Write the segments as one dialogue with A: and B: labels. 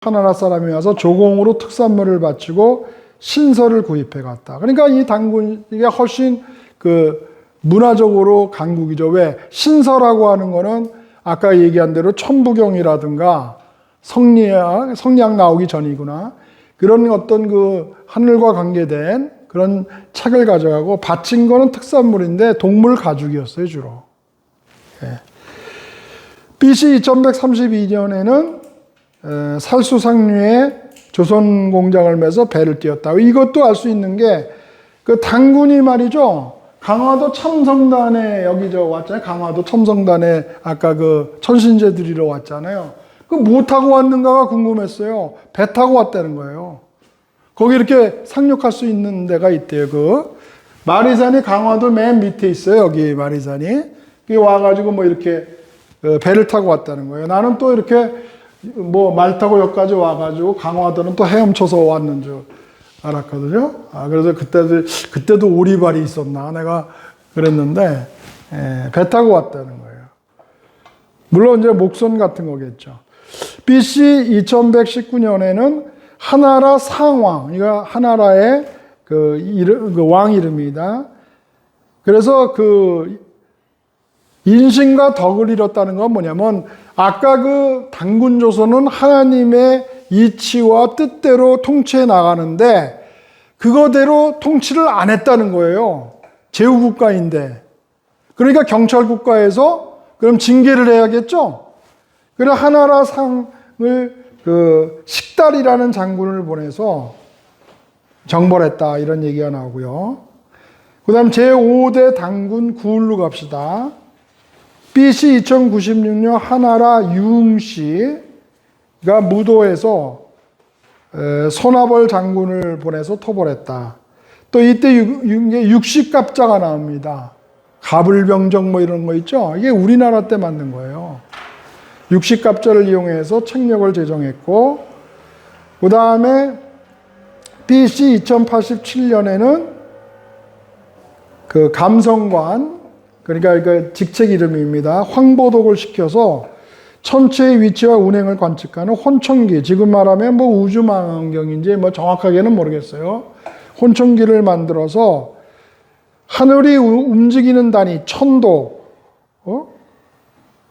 A: 하나라 사람이 와서 조공으로 특산물을 바치고 신서를 구입해 갔다. 그러니까 이 당군, 이게 훨씬 문화적으로 강국이죠. 왜? 신서라고 하는 거는 아까 얘기한 대로 천부경이라든가 성리학 나오기 전이구나. 그런 어떤 하늘과 관계된 그런 책을 가져가고 바친 거는 특산물인데 동물 가죽이었어요, 주로. 예. BC 2132년에는 살수상류에 조선 공장을 매서 배를 띄웠다. 이것도 알 수 있는 게 당군이 말이죠. 강화도 첨성단에 여기 왔잖아요. 강화도 첨성단에 아까 천신제 드리러 왔잖아요. 뭐 타고 왔는가가 궁금했어요. 배 타고 왔다는 거예요. 거기 이렇게 상륙할 수 있는 데가 있대요. 마리산이 강화도 맨 밑에 있어요. 여기 마리산이. 그게 와가지고 이렇게 배를 타고 왔다는 거예요. 나는 또 이렇게 말 타고 여기까지 와가지고 강화도는 또 헤엄쳐서 왔는 줄 알았거든요. 그래서 그때도 오리발이 있었나 내가 그랬는데, 배 타고 왔다는 거예요. 물론 이제 목선 같은 거겠죠. BC 2119년에는 하나라 상왕, 이거 하나라의 왕 이름이다. 그래서 인신과 덕을 이뤘다는 건 뭐냐면, 아까 당군 조선은 하나님의 이치와 뜻대로 통치해 나가는데, 그거대로 통치를 안 했다는 거예요. 제후국가인데. 그러니까 경찰국가에서 그럼 징계를 해야겠죠? 그래서 하나라 상을 식달이라는 장군을 보내서 정벌했다. 이런 얘기가 나오고요. 그 다음 제5대 당군 구울로 갑시다. BC 2096년 하나라 유흥씨가 무도에서 손아벌 장군을 보내서 토벌했다. 또 이때 육식갑자가 나옵니다. 가불병정 이런 거 있죠? 이게 우리나라 때 만든 거예요. 육식갑자를 이용해서 책력을 제정했고, 그 다음에 BC 2087년에는 감성관, 그러니까 직책 이름입니다. 황보독을 시켜서 천체의 위치와 운행을 관측하는 혼천기, 지금 말하면 우주망원경인지 정확하게는 모르겠어요. 혼천기를 만들어서 하늘이 움직이는 단위, 천도,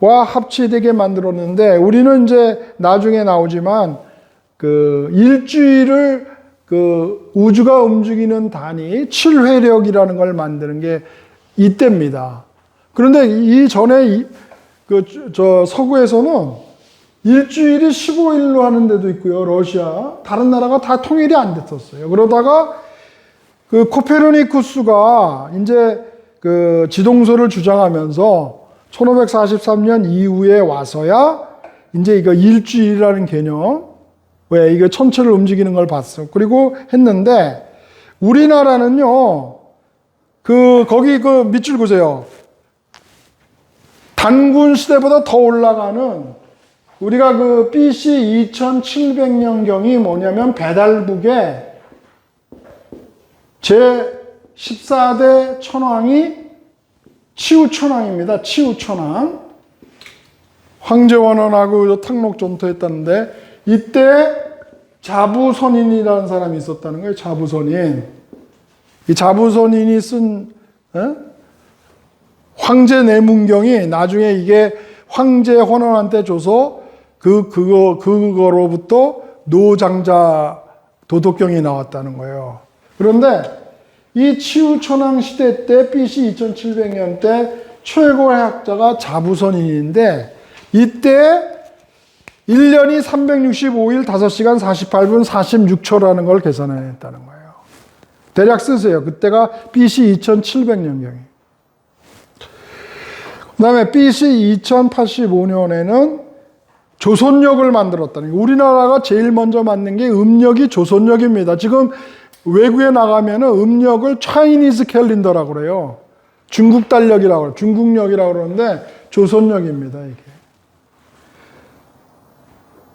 A: 와 합치되게 만들었는데, 우리는 이제 나중에 나오지만 일주일을 우주가 움직이는 단위 7회력이라는 걸 만드는 게 이때입니다. 그런데 이전에 서구에서는 일주일이 15일로 하는 데도 있고요. 러시아, 다른 나라가 다 통일이 안 됐었어요. 그러다가 코페르니쿠스가 이제 지동설을 주장하면서 1543년 이후에 와서야 이제 이거 일주일이라는 개념, 왜 이거 천체를 움직이는 걸 봤어. 그리고 했는데, 우리나라는요, 거기 밑줄 보세요. 단군 시대보다 더 올라가는, 우리가 BC 2700년경이 뭐냐면 배달북에 제14대 천왕이 치우천왕입니다. 치우천왕. 황제원원하고 탕록 전투했다는데, 이때 자부선인이라는 사람이 있었다는 거예요. 자부선인. 이 자부선인이 쓴 황제 내문경이 나중에 이게 황제 헌원한테 줘서 그거로부터 노장자 도덕경이 나왔다는 거예요. 그런데 이 치우천왕 시대 때 BC 2700년 때 최고의 학자가 자부선인인데, 이때 1년이 365일 5시간 48분 46초라는 걸 계산했다는 거예요. 대략 쓰세요. 그때가 BC 2700년경이. 그 다음에 BC 2085년에는 조선역을 만들었다는 거예요. 우리나라가 제일 먼저 만든 게 음력이 조선역입니다. 지금 외국에 나가면 음력을 차이니즈 캘린더라고 그래요. 중국 달력이라고 그래요. 중국력이라고 그러는데 조선력입니다, 이게.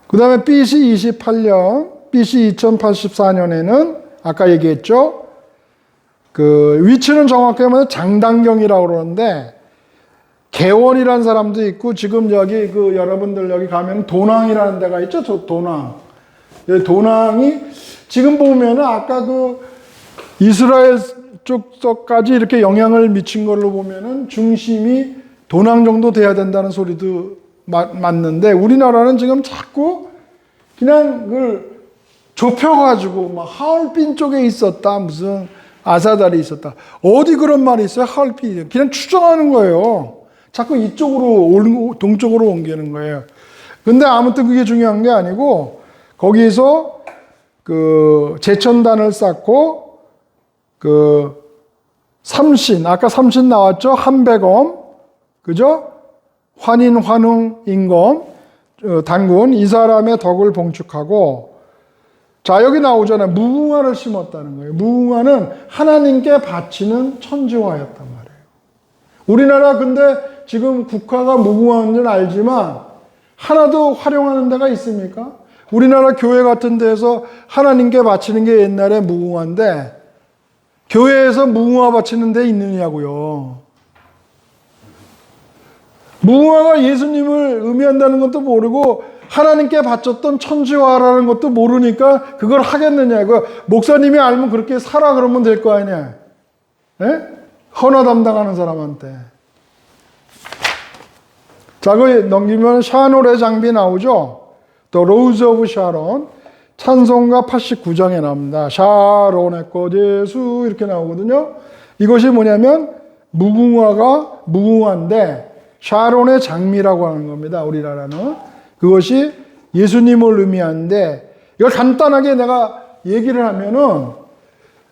A: 그 다음에 BC 28년, BC 2084년에는 아까 얘기했죠. 위치는 정확히 하면 장당경이라고 그러는데, 개원이라는 사람도 있고, 지금 여기 여러분들 여기 가면 도낭이라는 데가 있죠. 저 도낭. 도낭이 지금 보면은 아까 그 이스라엘 쪽까지 이렇게 영향을 미친 걸로 보면은 중심이 도낭 정도 돼야 된다는 소리도 맞는데 우리나라는 지금 자꾸 그냥 그걸 좁혀가지고 막 하얼빈 쪽에 있었다 무슨 아사달이 있었다 어디 그런 말이 있어요? 하얼빈 그냥 추정하는 거예요. 자꾸 이쪽으로 동쪽으로 옮기는 거예요. 근데 아무튼 그게 중요한 게 아니고 거기서 그 제천단을 쌓고 그 삼신 아까 삼신 나왔죠? 한백엄 그죠? 환인 환웅 인검 단군 이 사람의 덕을 봉축하고 자 여기 나오잖아요. 무궁화를 심었다는 거예요. 무궁화는 하나님께 바치는 천지화였단 말이에요. 우리나라 근데 지금 국화가 무궁화인 줄 알지만 하나도 활용하는 데가 있습니까? 우리나라 교회 같은 데에서 하나님께 바치는 게 옛날에 무궁화인데 교회에서 무궁화 바치는 데 있느냐고요. 무궁화가 예수님을 의미한다는 것도 모르고 하나님께 바쳤던 천지화라는 것도 모르니까 그걸 하겠느냐. 그 목사님이 알면 그렇게 살아 그러면 될 거 아니야. 예? 헌화 담당하는 사람한테. 자, 그 넘기면 샤노의 장비 나오죠. The Rose of Sharon 찬송가 89장에 나옵니다. 샤론의 꽃 예수 이렇게 나오거든요. 이것이 뭐냐면 무궁화인데 샤론의 장미라고 하는 겁니다. 우리나라는. 그것이 예수님을 의미하는데 이걸 간단하게 내가 얘기를 하면은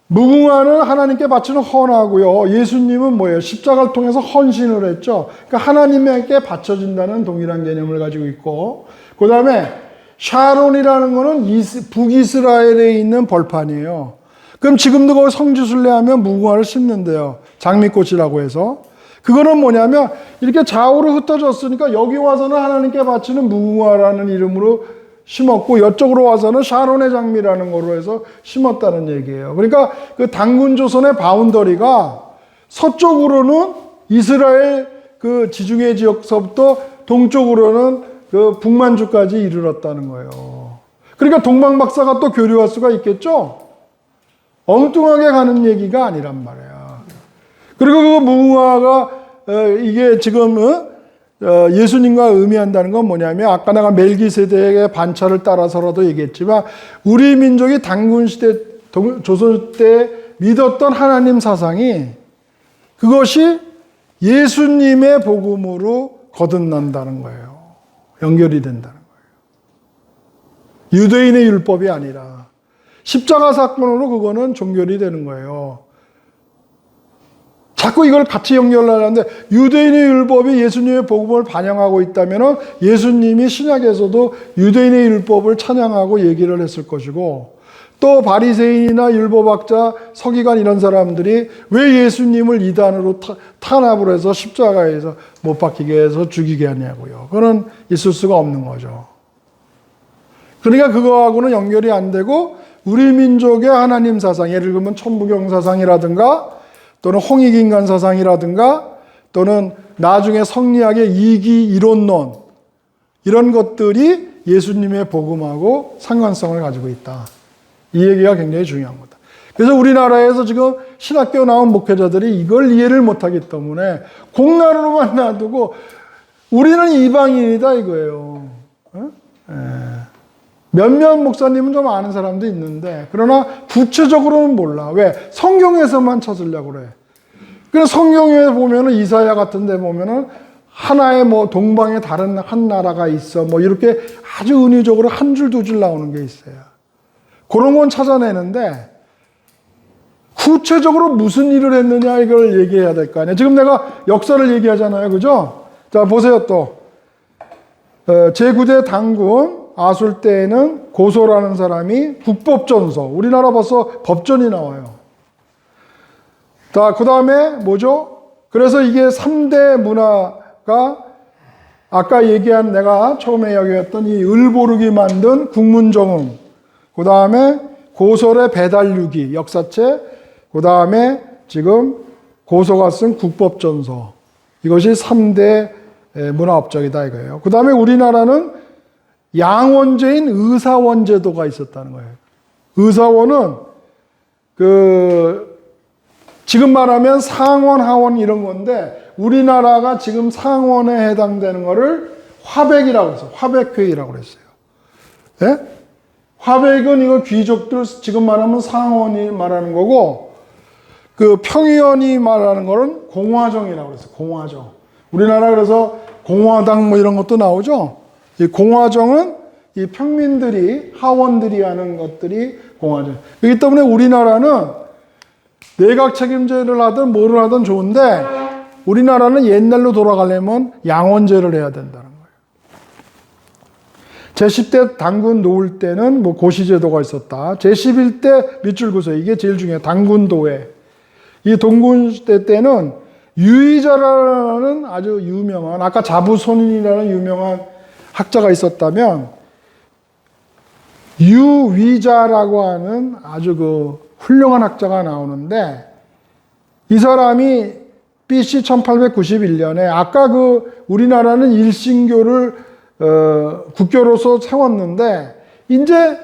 A: 무궁화는 하나님께 바치는 헌화고요. 예수님은 뭐예요? 십자가를 통해서 헌신을 했죠. 그러니까 하나님께 바쳐진다는 동일한 개념을 가지고 있고 그 다음에 샤론이라는 거는 북이스라엘에 있는 벌판이에요. 그럼 지금도 거기 성지순례하면 무궁화를 심는데요. 장미꽃이라고 해서. 그거는 뭐냐면 이렇게 좌우로 흩어졌으니까 여기 와서는 하나님께 바치는 무궁화라는 이름으로 심었고 이쪽으로 와서는 샤론의 장미라는 거로 해서 심었다는 얘기예요. 그러니까 그 단군 조선의 바운더리가 서쪽으로는 이스라엘 그 지중해 지역서부터 동쪽으로는 그 북만주까지 이르렀다는 거예요. 그러니까 동방박사가 또 교류할 수가 있겠죠? 엉뚱하게 가는 얘기가 아니란 말이야. 그리고 그 무궁화가 이게 지금 예수님과 의미한다는 건 뭐냐면 아까 내가 멜기세덱의 반차를 따라서라도 얘기했지만 우리 민족이 단군시대 조선시대에 믿었던 하나님 사상이 그것이 예수님의 복음으로 거듭난다는 거예요. 연결이 된다는 거예요. 유대인의 율법이 아니라 십자가 사건으로 그거는 종결이 되는 거예요. 자꾸 이걸 같이 연결하는데 유대인의 율법이 예수님의 복음을 반영하고 있다면 예수님이 신약에서도 유대인의 율법을 찬양하고 얘기를 했을 것이고 또 바리새인이나 율법학자, 서기관 이런 사람들이 왜 예수님을 이단으로 탄압을 해서 십자가에서 못 박히게 해서 죽이게 하냐고요. 그건 있을 수가 없는 거죠. 그러니까 그거하고는 연결이 안 되고 우리 민족의 하나님 사상, 예를 들면 천부경 사상이라든가 또는 홍익인간 사상이라든가 또는 나중에 성리학의 이기 이론론 이런 것들이 예수님의 복음하고 상관성을 가지고 있다. 이 얘기가 굉장히 중요한 거다. 그래서 우리나라에서 지금 신학교 나온 목회자들이 이걸 이해를 못하기 때문에 공간으로만 놔두고 우리는 이방인이다 이거예요. 몇몇 목사님은 좀 아는 사람도 있는데 그러나 구체적으로는 몰라. 왜? 성경에서만 찾으려고 그래. 그래서 성경에 보면은 이사야 같은 데 보면은 하나의 뭐 동방에 다른 한 나라가 있어. 뭐 이렇게 아주 은유적으로 한 줄 두 줄 나오는 게 있어요. 그런 건 찾아내는데 구체적으로 무슨 일을 했느냐 이걸 얘기해야 될 거 아니에요. 지금 내가 역사를 얘기하잖아요. 그죠? 자, 보세요 또. 제9대 단군 아술 때에는 고소라는 사람이 국법전서, 우리나라 벌써 법전이 나와요. 자, 그 다음에 뭐죠? 그래서 이게 3대 문화가 아까 얘기한 내가 처음에 이야기했던 이 을보르기 만든 국문정음, 그 다음에 고설의 배달유기 역사책, 그 다음에 지금 고소가 쓴 국법전서, 이것이 3대 문화업적이다 이거예요. 그 다음에 우리나라는 양원제인 의사원 제도가 있었다는 거예요. 의사원은 지금 말하면 상원, 하원 이런 건데 우리나라가 지금 상원에 해당되는 거를 화백이라고 했어요. 화백회의라고 그랬어요. 예? 화백은 이거 귀족들 지금 말하면 상원이 말하는 거고 그 평의원이 말하는 거는 공화정이라고 그랬어요. 공화정. 우리나라 그래서 공화당 뭐 이런 것도 나오죠. 이 공화정은 이 평민들이 하원들이 하는 것들이 공화정. 그렇기 때문에 우리나라는 내각 책임제를 하든 뭐를 하든 좋은데 우리나라는 옛날로 돌아가려면 양원제를 해야 된다는 거예요. 제10대 당군 놓을 때는 뭐 고시제도가 있었다. 제11대 밑줄구서 이게 제일 중요해요. 당군도회. 이 동군시대 때는 유의자라는 아주 유명한 아까 자부손인이라는 유명한 학자가 있었다면 유위자라고 하는 아주 훌륭한 학자가 나오는데 이 사람이 BC 1891년에 아까 우리나라는 일신교를 국교로서 세웠는데 이제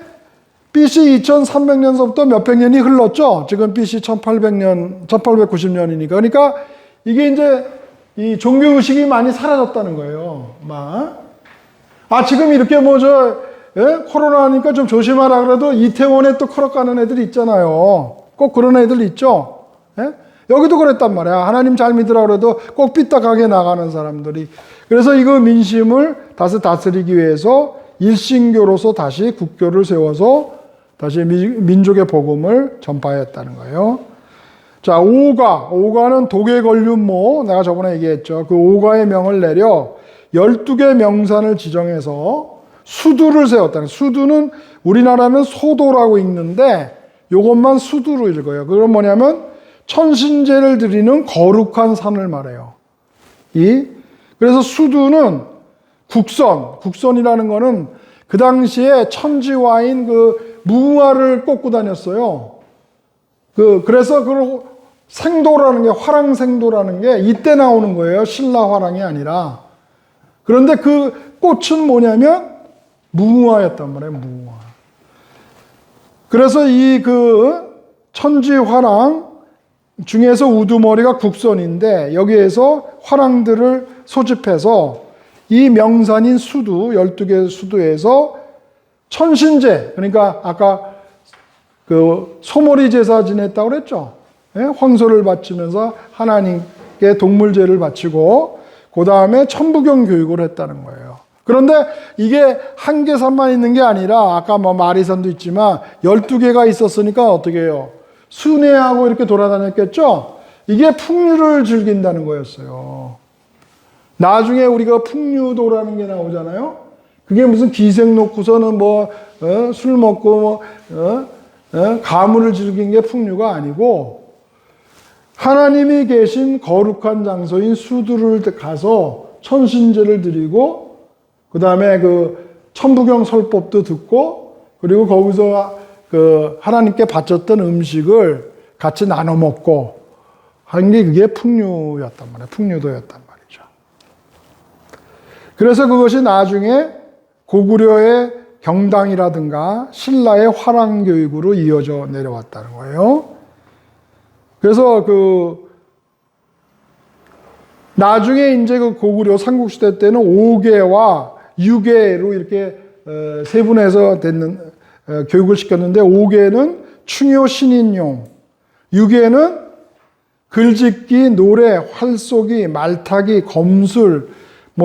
A: BC 2300년서부터 몇백 년이 흘렀죠. 지금 BC 1800년, 1890년이니까. 그러니까 이게 이제 이 종교의식이 많이 사라졌다는 거예요. 지금 이렇게 코로나니까 좀 조심하라 그래도 이태원에 또 걸어 가는 애들이 있잖아요. 꼭 그런 애들 있죠. 예? 여기도 그랬단 말이야. 하나님 잘 믿으라 그래도 꼭 삐딱하게 나가는 사람들이. 그래서 이거 민심을 다시 다스리기 위해서 일신교로서 다시 국교를 세워서 다시 민족의 복음을 전파했다는 거예요. 자, 오가는 독해권륜모, 내가 저번에 얘기했죠. 그 오가의 명을 내려 12개 명산을 지정해서 수두를 세웠다는 거예요. 수두는 우리나라는 소도라고 읽는데 이것만 수두로 읽어요. 그건 뭐냐면 천신제를 드리는 거룩한 산을 말해요. 그래서 수두는 국선이라는 거는 그 당시에 천지화인 무화를 꽂고 다녔어요. 그래서 생도라는 게, 화랑생도라는 게 이때 나오는 거예요. 신라 화랑이 아니라. 그런데 그 꽃은 뭐냐면 무화였단 말이에요. 무화. 그래서 천지화랑 중에서 우두머리가 국선인데 여기에서 화랑들을 소집해서 이 명산인 수두, 12개 수두에서 천신제, 그러니까 아까 소머리 제사 지냈다고 그랬죠. 예? 황소를 바치면서 하나님께 동물제를 바치고 그 다음에 천부경 교육을 했다는 거예요. 그런데 이게 한 계산만 있는 게 아니라 아까 마리산도 있지만 12개가 있었으니까 어떻게 해요? 순회하고 이렇게 돌아다녔겠죠? 이게 풍류를 즐긴다는 거였어요. 나중에 우리가 풍류도라는 게 나오잖아요. 그게 무슨 기생 놓고서는 술 먹고 가물을 즐긴 게 풍류가 아니고 하나님이 계신 거룩한 장소인 수두를 가서 천신제를 드리고 그 다음에 천부경 설법도 듣고 그리고 거기서 하나님께 바쳤던 음식을 같이 나눠 먹고 한 게 그게 풍류였단 말이에요. 풍류도였단 말이죠. 그래서 그것이 나중에 고구려의 경당이라든가 신라의 화랑교육으로 이어져 내려왔다는 거예요. 그래서 나중에 이제 고구려 삼국시대 때는 5개와 6개로 이렇게 세분해서 교육을 시켰는데 5개는 충효 신인용, 6개는 글짓기, 노래, 활쏘기, 말타기, 검술,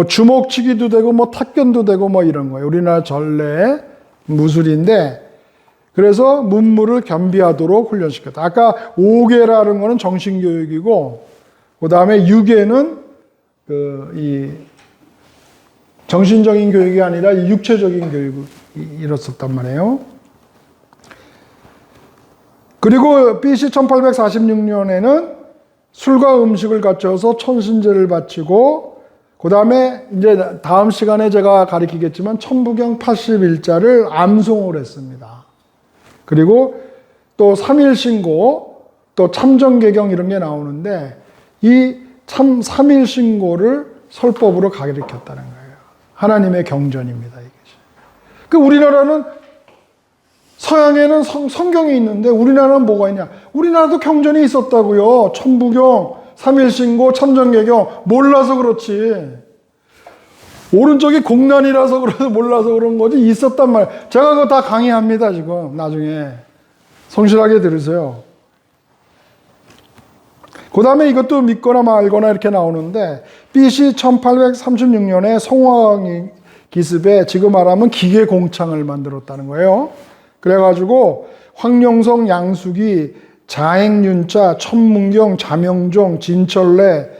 A: 주먹치기도 되고 탁견도 되고 이런 거예요. 우리나라 전래 무술인데 그래서 문무를 겸비하도록 훈련시켰다. 아까 5개라는 거는 정신교육이고 그 다음에 6개는 이 정신적인 교육이 아니라 육체적인 교육을 이뤘었단 말이에요. 그리고 BC 1846년에는 술과 음식을 갖춰서 천신제를 바치고 그 다음에 이제 다음 시간에 제가 가르치겠지만 천부경 81자를 암송을 했습니다. 그리고 또 삼일신고, 또 참정개경 이런 게 나오는데 이 삼일신고를 설법으로 가르쳤다는 거예요. 하나님의 경전입니다. 이것이. 그 우리나라는 서양에는 성경이 있는데 우리나라는 뭐가 있냐? 우리나라도 경전이 있었다고요. 천부경, 삼일신고, 천정계경 몰라서 그렇지. 오른쪽이 공난이라서 그래서 몰라서 그런 거지 있었단 말이에요. 제가 그거 다 강의합니다 지금 나중에. 성실하게 들으세요. 그 다음에 이것도 믿거나 말거나 이렇게 나오는데 BC 1836년에 송화왕이 기습에 지금 말하면 기계공창을 만들었다는 거예요. 그래가지고 황룡성, 양숙이, 자행윤자, 천문경, 자명종, 진철래,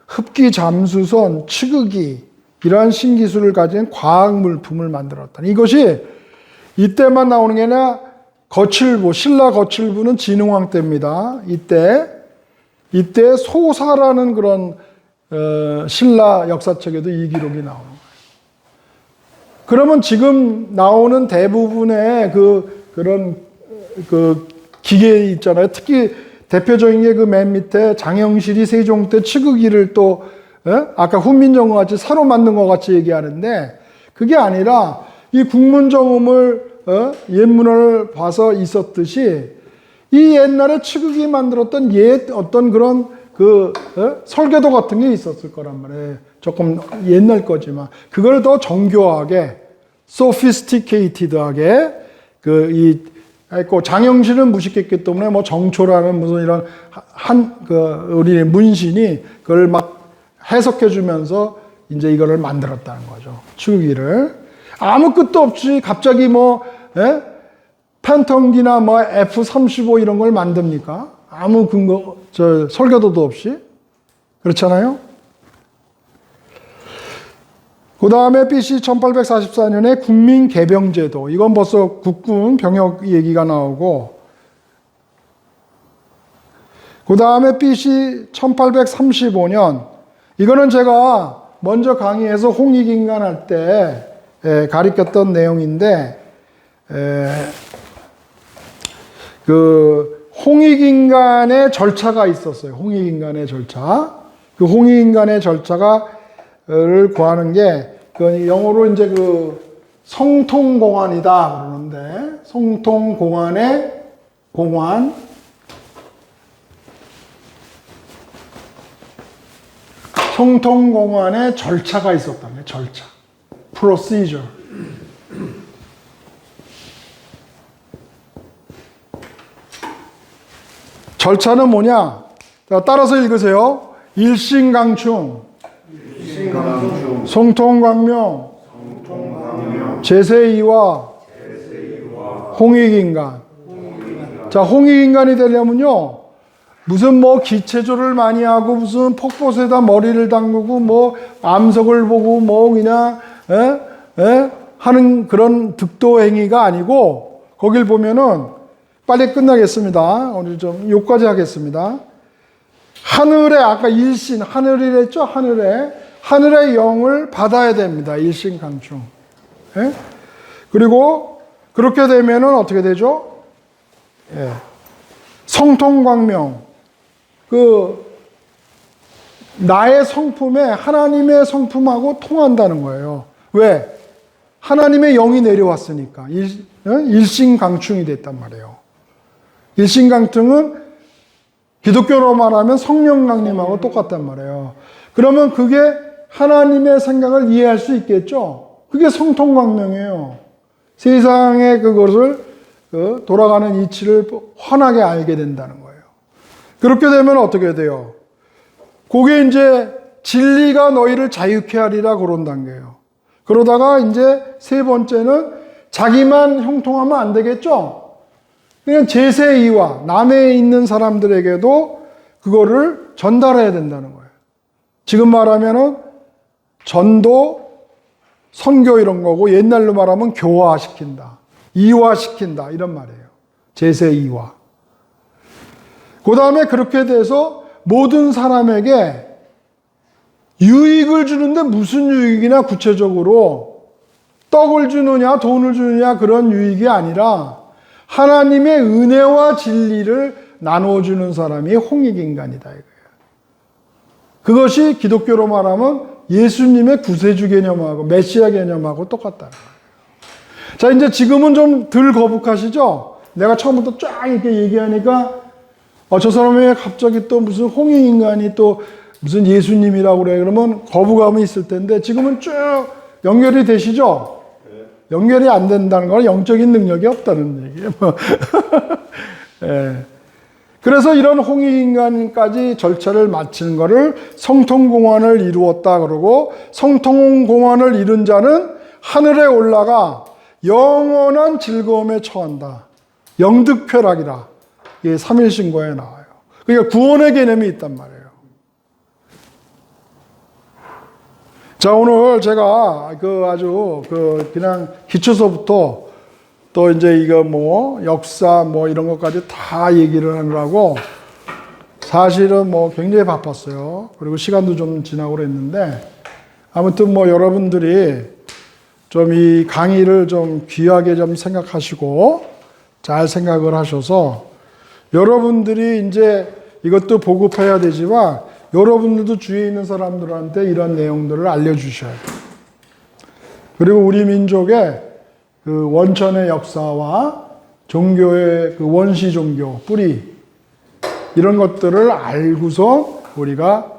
A: 흡기잠수선, 치극이 이러한 신기술을 가진 과학 물품을 만들었다. 이것이 이때만 나오는 게 아니라 거칠부, 신라 거칠부는 진흥왕 때입니다. 이때 소사라는 그런 신라 역사책에도 이 기록이 나오는 거예요. 그러면 지금 나오는 대부분의 그런 기계 있잖아요. 특히 대표적인 게 그 맨 밑에 장영실이 세종 때 치극기를 또 아까 훈민정음 같이 새로 만든 것 같이 얘기하는데 그게 아니라 이 국문정음을 옛문을 봐서 있었듯이 이 옛날에 치극이 만들었던 어떤 그런 설계도 같은 게 있었을 거란 말이에요. 조금 옛날 거지만 그걸 더 정교하게 sophisticated하게 장영실은 무식했기 때문에 뭐 정초라는 무슨 이런 우리 문신이 그걸 막 해석해 주면서 이제 이거를 만들었다는 거죠. 치극기를 아무 끝도 없이 갑자기 팬텀기나 F-35 이런 걸 만듭니까? 아무 설계도도 없이. 그렇잖아요? 그 다음에 BC 1844년에 국민개병제도. 이건 벌써 국군 병역 얘기가 나오고, 그 다음에 BC 1835년, 이거는 제가 먼저 강의해서 홍익인간 할 때 가르쳤던 내용인데, 홍익인간의 절차가 있었어요. 홍익인간의 절차. 그 홍익인간의 절차를 구하는 게, 영어로 이제 성통공안이다 그러는데, 성통공안의 공안. 성통공안의 절차가 있었다는 거예요. 절차. procedure. 절차는 뭐냐? 자, 따라서 읽으세요. 일신강충, 성통광명, 제세이와 홍익인간. 자, 홍익인간이 되려면요, 무슨 기체조를 많이 하고 무슨 폭포수에다 머리를 담그고 암석을 보고 그냥 하는 그런 득도 행위가 아니고, 거길 보면은 빨리 끝나겠습니다. 오늘 좀 요까지 하겠습니다. 하늘에 아까 일신 하늘이랬죠? 하늘의 영을 받아야 됩니다. 일신강충. 그리고 그렇게 되면은 어떻게 되죠? 성통광명. 나의 성품에 하나님의 성품하고 통한다는 거예요. 왜? 하나님의 영이 내려왔으니까. 일신강충이 됐단 말이에요. 일신강충은 기독교로 말하면 성령 강림하고 똑같단 말이에요. 그러면 그게 하나님의 생각을 이해할 수 있겠죠? 그게 성통광명이에요. 세상의 그것을 돌아가는 이치를 환하게 알게 된다는 거예요. 그렇게 되면 어떻게 돼요? 그게 이제 진리가 너희를 자유케 하리라 그런 단계예요. 그러다가 이제 세 번째는 자기만 형통하면 안 되겠죠? 그냥 제세이와 남에 있는 사람들에게도 그거를 전달해야 된다는 거예요. 지금 말하면은 전도, 선교 이런 거고, 옛날로 말하면 교화시킨다, 이화시킨다 이런 말이에요. 제세이화. 그 다음에 그렇게 돼서 모든 사람에게 유익을 주는데 무슨 유익이나 구체적으로 떡을 주느냐 돈을 주느냐 그런 유익이 아니라 하나님의 은혜와 진리를 나눠주는 사람이 홍익인간이다 이거예요. 그것이 기독교로 말하면 예수님의 구세주 개념하고 메시아 개념하고 똑같다는 거예요. 자, 이제 지금은 좀 덜 거북하시죠? 내가 처음부터 쫙 이렇게 얘기하니까, 저 사람이 갑자기 또 무슨 홍익인간이 또 무슨 예수님이라고 그래. 그러면 거부감이 있을 텐데, 지금은 쭉 연결이 되시죠? 연결이 안 된다는 건 영적인 능력이 없다는 얘기예요. 예. 그래서 이런 홍익인간까지 절차를 마치는 것을 성통공헌을 이루었다 그러고, 성통공헌을 이룬 자는 하늘에 올라가 영원한 즐거움에 처한다. 영득쾌락이라. 이게 삼일신고에 나와요. 그러니까 구원의 개념이 있단 말이에요. 자, 오늘 제가 그냥 기초서부터 또 이제 이거 뭐 역사 뭐 이런 것까지 다 얘기를 하느라고 사실은 뭐 굉장히 바빴어요. 그리고 시간도 좀 지나고 그랬는데, 아무튼 뭐 여러분들이 좀 이 강의를 좀 귀하게 좀 생각하시고 잘 생각을 하셔서 여러분들이 이제 이것도 보급해야 되지만 여러분들도 주위에 있는 사람들한테 이런 내용들을 알려주셔야 돼요. 그리고 우리 민족의 그 원천의 역사와 종교의 그 원시 종교, 뿌리, 이런 것들을 알고서 우리가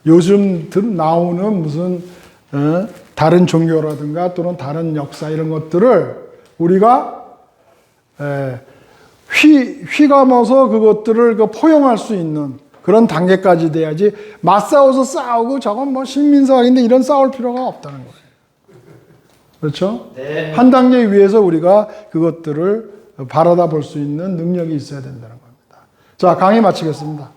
A: 요즘 나오는 무슨 다른 종교라든가 또는 다른 역사 이런 것들을 우리가 휘감아서 그것들을 포용할 수 있는 그런 단계까지 돼야지, 맞싸워서 싸우고 저건 뭐 식민사학인데 이런 싸울 필요가 없다는 거예요. 그렇죠?
B: 네.
A: 한 단계 위에서 우리가 그것들을 바라다 볼 수 있는 능력이 있어야 된다는 겁니다. 자, 강의 마치겠습니다.